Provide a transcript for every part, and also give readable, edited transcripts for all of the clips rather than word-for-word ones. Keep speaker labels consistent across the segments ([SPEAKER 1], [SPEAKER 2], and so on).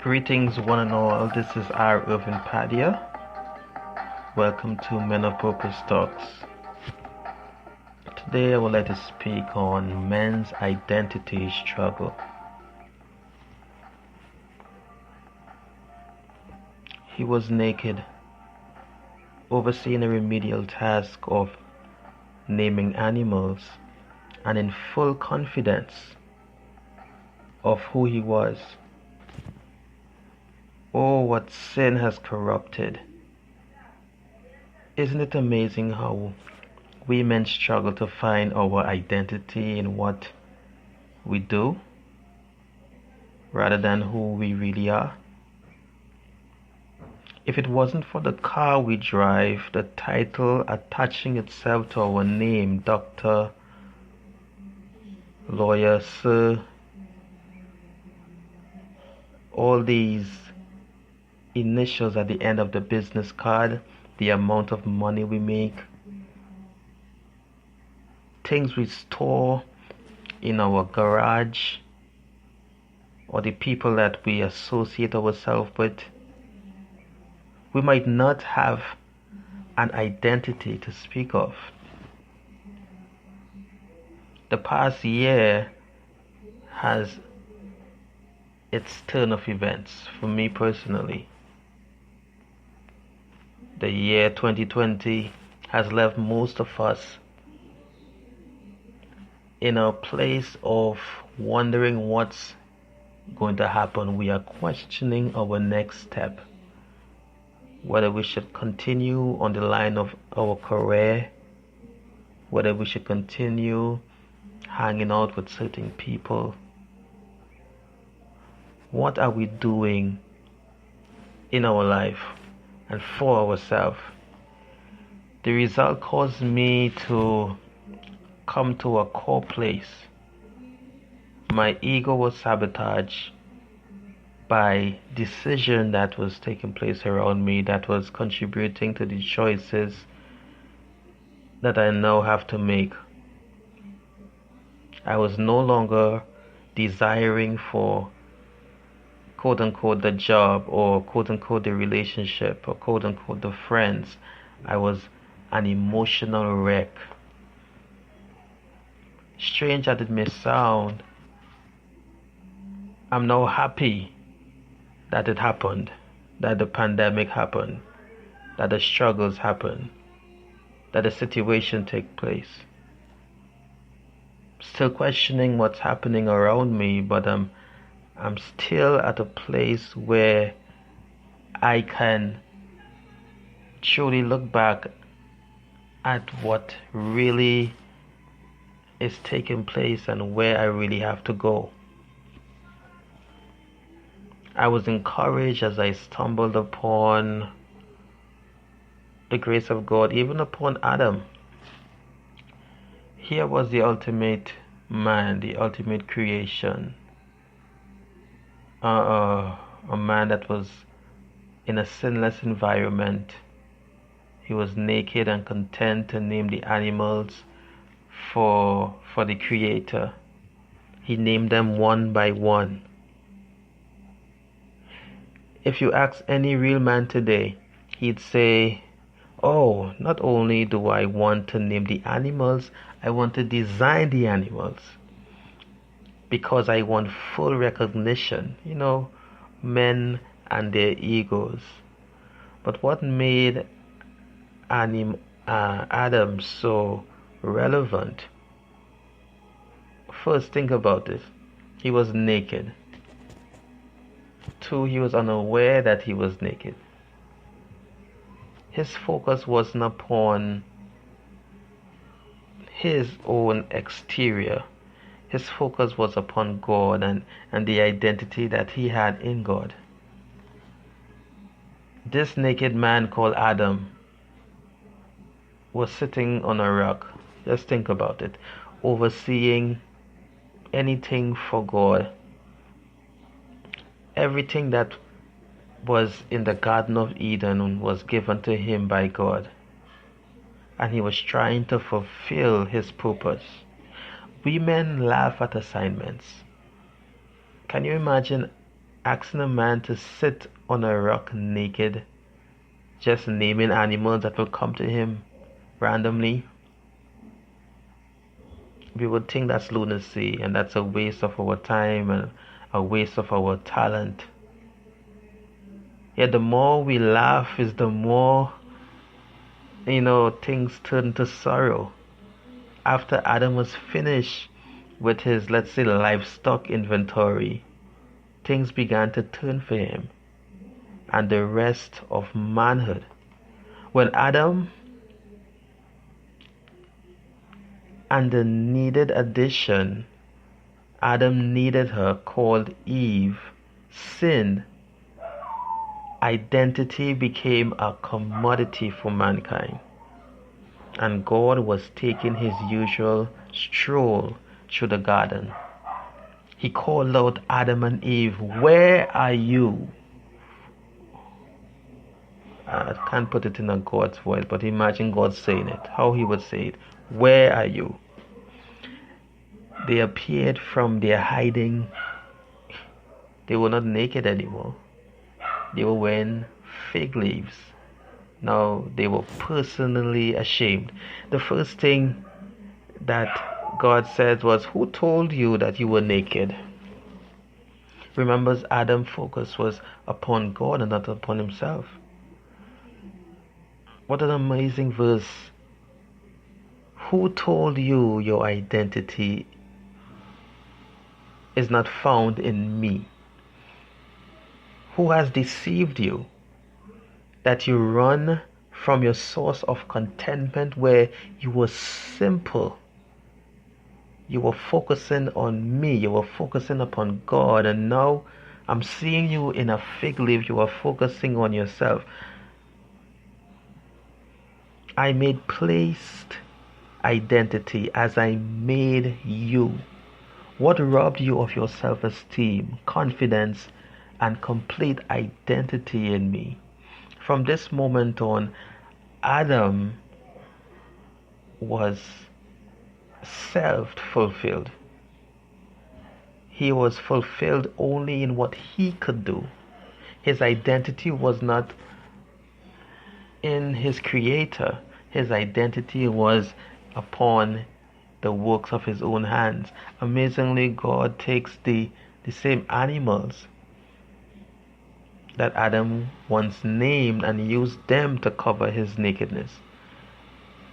[SPEAKER 1] Greetings, one and all. This is our Irvin Padia. Welcome to Men of Purpose Talks. Today, I would like to speak on men's identity struggle. He was naked, overseeing a remedial task of naming animals, and in full confidence of who he was. Oh, what sin has corrupted. Isn't it amazing how we men struggle to find our identity in what we do rather than who we really are? If it wasn't for the car we drive, the title attaching itself to our name, doctor, lawyer, sir, all these initials at the end of the business card, the amount of money we make, things we store in our garage, or the people that we associate ourselves with, we might not have an identity to speak of. The past year has its turn of events for me personally. The year 2020 has left most of us in a place of wondering what's going to happen. We are questioning our next step, whether we should continue on the line of our career, whether we should continue hanging out with certain people. What are we doing in our life and for ourselves? The result caused me to come to a core place. My ego was sabotaged by decision that was taking place around me that was contributing to the choices that I now have to make. I was no longer desiring for quote unquote the job, or quote unquote the relationship, or quote unquote the friends. I was an emotional wreck. Strange as it may sound, I'm now happy that it happened, that the pandemic happened, that the struggles happened, that the situation took place. Still questioning what's happening around me, but I'm still at a place where I can truly look back at what really is taking place and where I really have to go. I was encouraged as I stumbled upon the grace of God, even upon Adam. Here was the ultimate man, the ultimate creation. A man that was in a sinless environment. He was naked and content to name the animals for the Creator. He named them one by one. If you ask any real man today, he'd say, oh, not only do I want to name the animals, I want to design the animals, because I want full recognition. Men and their egos. But what made Adam so relevant? First, think about this. He was naked. 2, he was unaware that he was naked. His focus wasn't upon his own exterior. His focus was upon God and the identity that he had in God. This naked man called Adam was sitting on a rock. Just think about it. Overseeing anything for God. Everything that was in the Garden of Eden was given to him by God. And he was trying to fulfill his purpose. Women laugh at assignments. Can you imagine asking a man to sit on a rock naked, just naming animals that will come to him randomly, we would think that's lunacy and that's a waste of our time and a waste of our talent. Yet the more we laugh is the more, things turn to sorrow. After Adam was finished with his, let's say, livestock inventory, things began to turn for him and the rest of manhood. When Adam and the needed addition, Adam needed her, called Eve, sinned, identity became a commodity for mankind. And God was taking his usual stroll through the garden. He called out Adam and Eve, "Where are you?" I can't put it in a God's voice, but imagine God saying it, how he would say it. "Where are you?" They appeared from their hiding. They were not naked anymore. They were wearing fig leaves. Now they were personally ashamed. The first thing that God said was, "Who told you that you were naked?" Remember, Adam's focus was upon God and not upon himself. What an amazing verse. Who told you your identity is not found in me? Who has deceived you that you run from your source of contentment where you were simple? You were focusing on me, you were focusing upon God, and now I'm seeing you in a fig leaf. You are focusing on yourself. I made placed identity as I made you. What robbed you of your self-esteem, confidence, and complete identity in me? From this moment on, Adam was self-fulfilled. He was fulfilled only in what he could do. His identity was not in his creator. His identity was upon the works of his own hands. Amazingly, God takes the same animals that Adam once named and used them to cover his nakedness.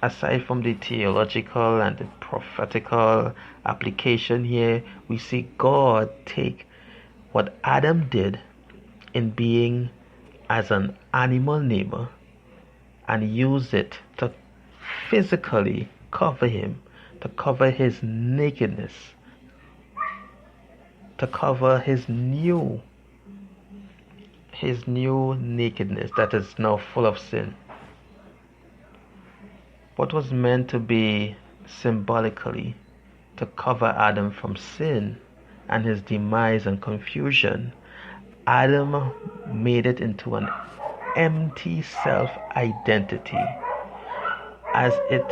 [SPEAKER 1] Aside from the theological and the prophetical application here, we see God take what Adam did in being as an animal namer and use it to physically cover him, to cover his nakedness, to cover his new nakedness that is now full of sin. What was meant to be symbolically to cover Adam from sin and his demise and confusion, Adam made it into an empty self-identity, as it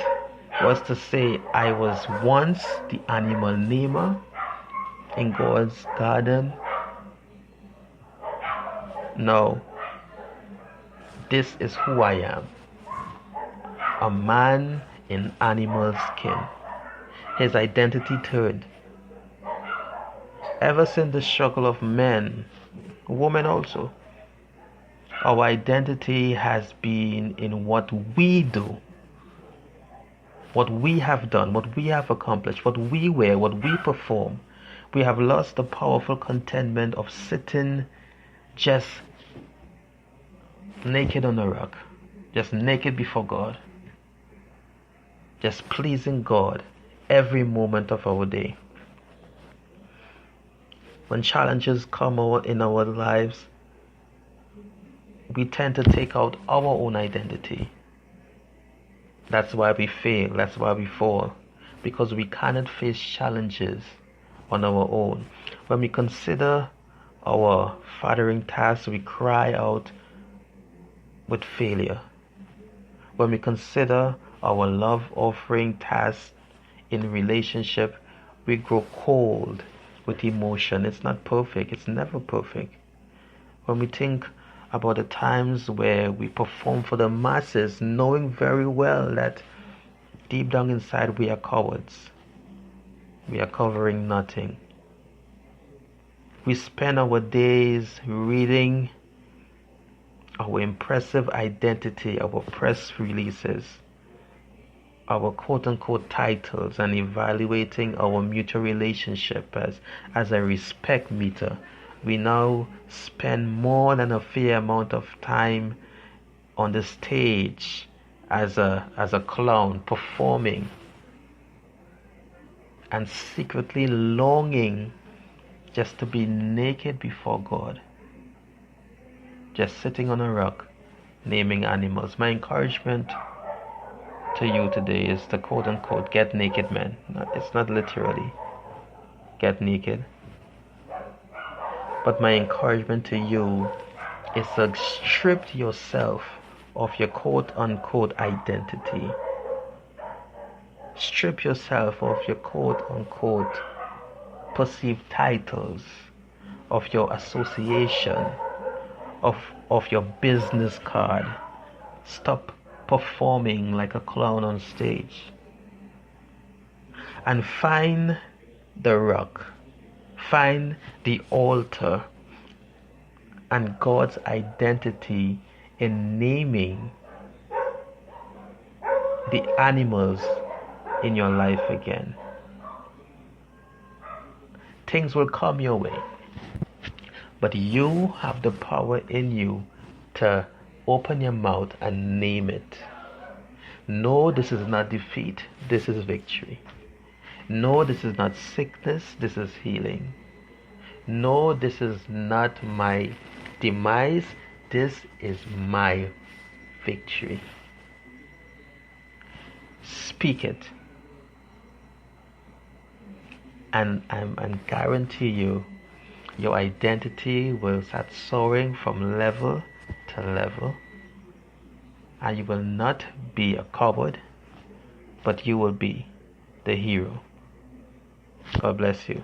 [SPEAKER 1] was to say, I was once the animal namer in God's garden. No, this is who I am. A man in animal skin. His identity turned. Ever since the struggle of men, women also, our identity has been in what we do, what we have done, what we have accomplished, what we wear, what we perform. We have lost the powerful contentment of sitting just naked on a rock, just naked before God, just pleasing God every moment of our day. When challenges come out in our lives, we tend to take out our own identity. That's why we fail, that's why we fall, because we cannot face challenges on our own. When we consider our fathering tasks, we cry out with failure. When we consider our love offering tasks in relationship, we grow cold with emotion. It's not perfect. It's never perfect. When we think about the times where we perform for the masses, knowing very well that deep down inside we are cowards. We are covering nothing. We spend our days reading our impressive identity, our press releases, our quote-unquote titles, and evaluating our mutual relationship as a respect meter. We now spend more than a fair amount of time on the stage as a clown performing and secretly longing just to be naked before God, just sitting on a rock naming animals. My encouragement to you today is to quote unquote get naked, man. It's not literally get naked, but my encouragement to you is to strip yourself of your quote unquote identity. Strip yourself of your quote unquote perceived titles, of your association, of your business card. Stop performing like a clown on stage and find the rock, find the altar and God's identity in naming the animals in your life again. Things will come your way, but you have the power in you to open your mouth and name it. No, this is not defeat, this is victory. No, this is not sickness, this is healing. No, this is not my demise, this is my victory. Speak it. And I guarantee you, your identity will start soaring from level to level. And you will not be a coward, but you will be the hero. God bless you.